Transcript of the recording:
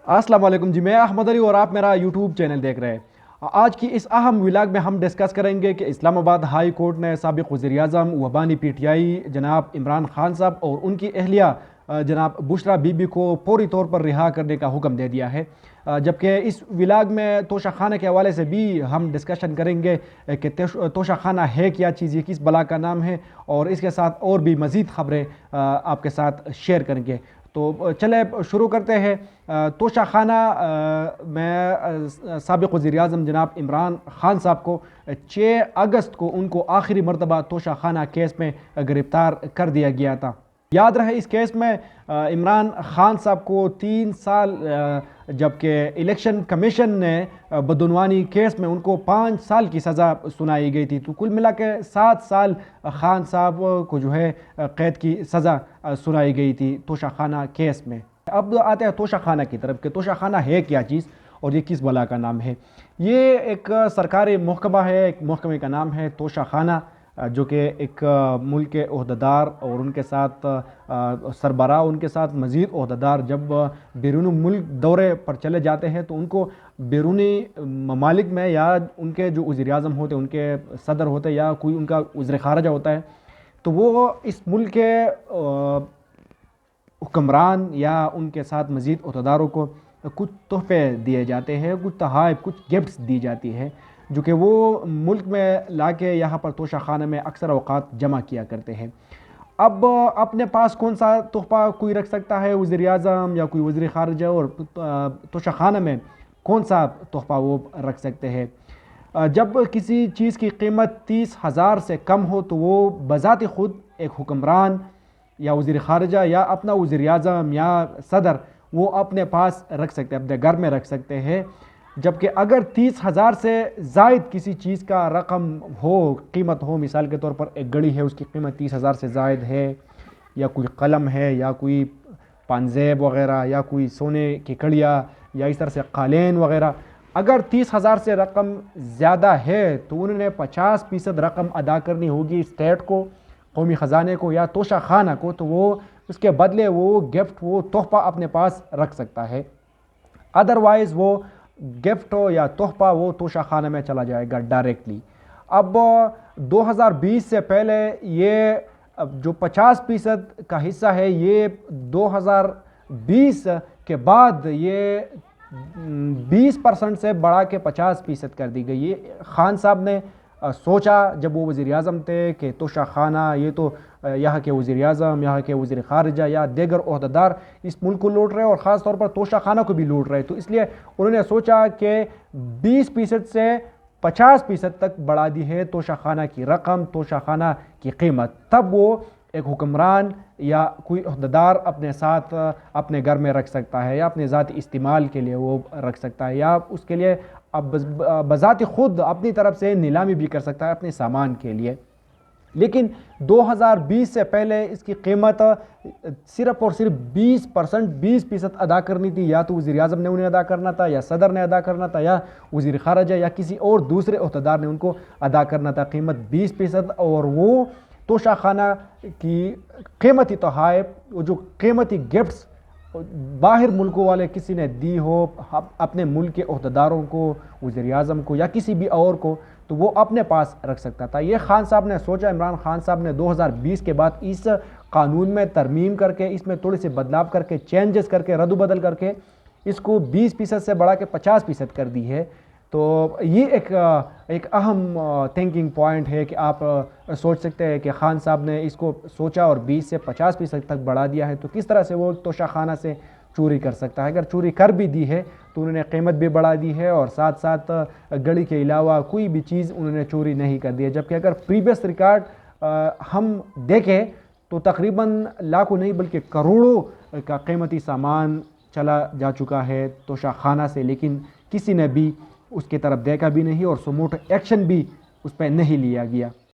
अस्सलाम वालेकुम जी, मैं अहमद अली और आप मेरा यूट्यूब चैनल देख रहे हैं। आज की इस अहम व्लॉग में हम डिस्कस करेंगे कि इस्लामाबाद हाई कोर्ट ने साबिक़ वज़ीर-ए-आज़म वबानी पीटीआई जनाब इमरान खान साहब और उनकी अहलिया जनाब बुशरा बीबी को फौरी तौर पर रिहा करने का हुक्म दे दिया है। जबकि इस व्लॉग में तोशा खाना के हवाले से भी हम डिस्कशन करेंगे कि तोशा खाना है क्या चीज़, ये किस बला का नाम है, और इसके साथ और भी मज़ीद ख़बरें आपके साथ शेयर करेंगे। तो चले शुरू करते हैं। तोशा खाना में साबिक़ वज़ीर-ए-आज़म जनाब इमरान खान साहब को 6 अगस्त को उनको आखिरी मरतबा तोशा खाना केस में गिरफ़्तार कर दिया गया था। याद रहे इस केस में इमरान खान साहब को 3 साल, जबकि इलेक्शन कमीशन ने बदउनवानी केस में उनको 5 साल की सज़ा सुनाई गई थी। तो कुल मिला के 7 साल खान साहब को जो है क़ैद की सज़ा सुनाई गई थी तोशा खाना केस में। अब आते हैं तोशा खाना की तरफ कि तोशा खाना है क्या चीज़ और ये किस बला का नाम है। ये एक सरकारी महकमा है, एक महकमे का नाम है तोशा खाना, जो कि एक मुल्क के ओहदेदार और उनके साथ सरबराह, उनके साथ मज़ीद ओहदेदार जब बैरून मुल्क दौरे पर चले जाते हैं तो उनको बैरूनी ममालिक में या उनके जो वज़ीर-ए-आज़म होते, उनके सदर होते या कोई उनका वज़ीर ख़ारिजा होता है, तो वो इस मुल्क के हुक्मरान या उनके साथ मज़ीद ओहदेदारों को कुछ तोहफ़े दिए जाते हैं, कुछ तोहफ़े, कुछ गिफ्ट्स दी जाती है, जो कि वो मुल्क में लाके यहाँ पर तोशा खाना में अक्सर औक़ात जमा किया करते हैं। अब अपने पास कौन सा तोहफ़ा कोई रख सकता है, वज़ीर-ए-आज़म या कोई वज़ीर ख़ारिजा, और तोशा खाना में कौन सा तोहफ़ा वो रख सकते हैं। जब किसी चीज़ की कीमत 30,000 से कम हो तो वो बज़ात ख़ुद एक हुक्मरान या वज़ीर ख़ारिजा या अपना वज़ीर-ए-आज़म या सदर वो अपने पास रख सकते हैं, अपने घर में रख सकते हैं। जबकि अगर 30,000 से ज़ायद किसी चीज़ का रकम हो, कीमत हो, मिसाल के तौर पर एक घड़ी है, उसकी कीमत 30,000 से ज़ायद है, या कोई कलम है, या कोई पानज़ेब वग़ैरह, या कोई सोने की कड़ियाँ, या इस तरह से क़ालीन वग़ैरह, अगर 30,000 से रकम ज़्यादा है तो उन्होंने 50% रकम अदा करनी होगी स्टेट को, कौमी ख़जाने को या तोशा खाना को। तो वो उसके बदले वो गिफ्ट, वो तोहफ़ा अपने पास रख सकता है। अदरवाइज़ वो गिफ्ट हो या तोहफ़ा वो तोशा खाना में चला जाएगा डायरेक्टली। अब 2020 से पहले ये जो 50% का हिस्सा है, ये 2020 के बाद ये 20% से बढ़ा के 50% कर दी गई। ये खान साहब ने सोचा जब वो वज़ीर-ए-आज़म थे कि तोशा खाना ये तो यहाँ के वज़ीर-ए-आज़म, यहाँ के वज़ीर ख़ारिजा या दीगर ओहदेदार इस मुल्क को लूट रहे हैं और ख़ास तौर पर तोशा खाना को भी लूट रहे हैं, तो इसलिए उन्होंने सोचा कि 20% से 50% तक बढ़ा दी है तोशा खाना की रकम, तोशा खाना की कीमत। तब वो एक हुक्मरान या कोई ओहदेदार अपने साथ अपने घर में रख सकता है, या अपने ज़ाती इस्तेमाल के लिए वो रख सकता है, या उसके लिए अब बज़ात ख़ुद अपनी तरफ से नीलामी भी कर सकता है अपने सामान के लिए। लेकिन 2020 से पहले इसकी कीमत सिर्फ़ और सिर्फ 20% अदा करनी थी, या तो वज़ीर-ए-आज़म ने उन्हें अदा करना था, या सदर ने अदा करना था, या वज़ीर ख़ारिजा या किसी और दूसरे ओहदेदार ने उनको अदा करना था। कीमत 20%, और वो तोशा खाना की कीमती तोहफ़े, वो जो कीमती गिफ्ट्स बाहर मुल्कों वाले किसी ने दी हो अपने मुल्क के ओहदेदारों को, वज़ीर-ए-आज़म को या किसी भी और को, तो वो अपने पास रख सकता था। ये खान साहब ने सोचा, इमरान खान साहब ने 2020 के बाद इस कानून में तरमीम करके, इसमें थोड़े से बदलाव करके, चेंजेस करके, रद्द-बदल करके इसको 20% से बढ़ा के 50% कर दी है। तो ये एक अहम थिंकिंग पॉइंट है कि आप सोच सकते हैं कि खान साहब ने इसको सोचा और 20 से 50% तक बढ़ा दिया है, तो किस तरह से वो तोशा खाना से चोरी कर सकता है। अगर चोरी कर भी दी है तो उन्होंने कीमत भी बढ़ा दी है, और साथ साथ घड़ी के अलावा कोई भी चीज़ उन्होंने चोरी नहीं कर दी है। जबकि अगर प्रीवियस रिकॉर्ड हम देखें तो तकरीबन लाखों नहीं बल्कि करोड़ों का कीमती सामान चला जा चुका है तोशा खाना से, लेकिन किसी ने भी उसकी तरफ देखा भी नहीं और सुमोटो एक्शन भी उस पर नहीं लिया गया।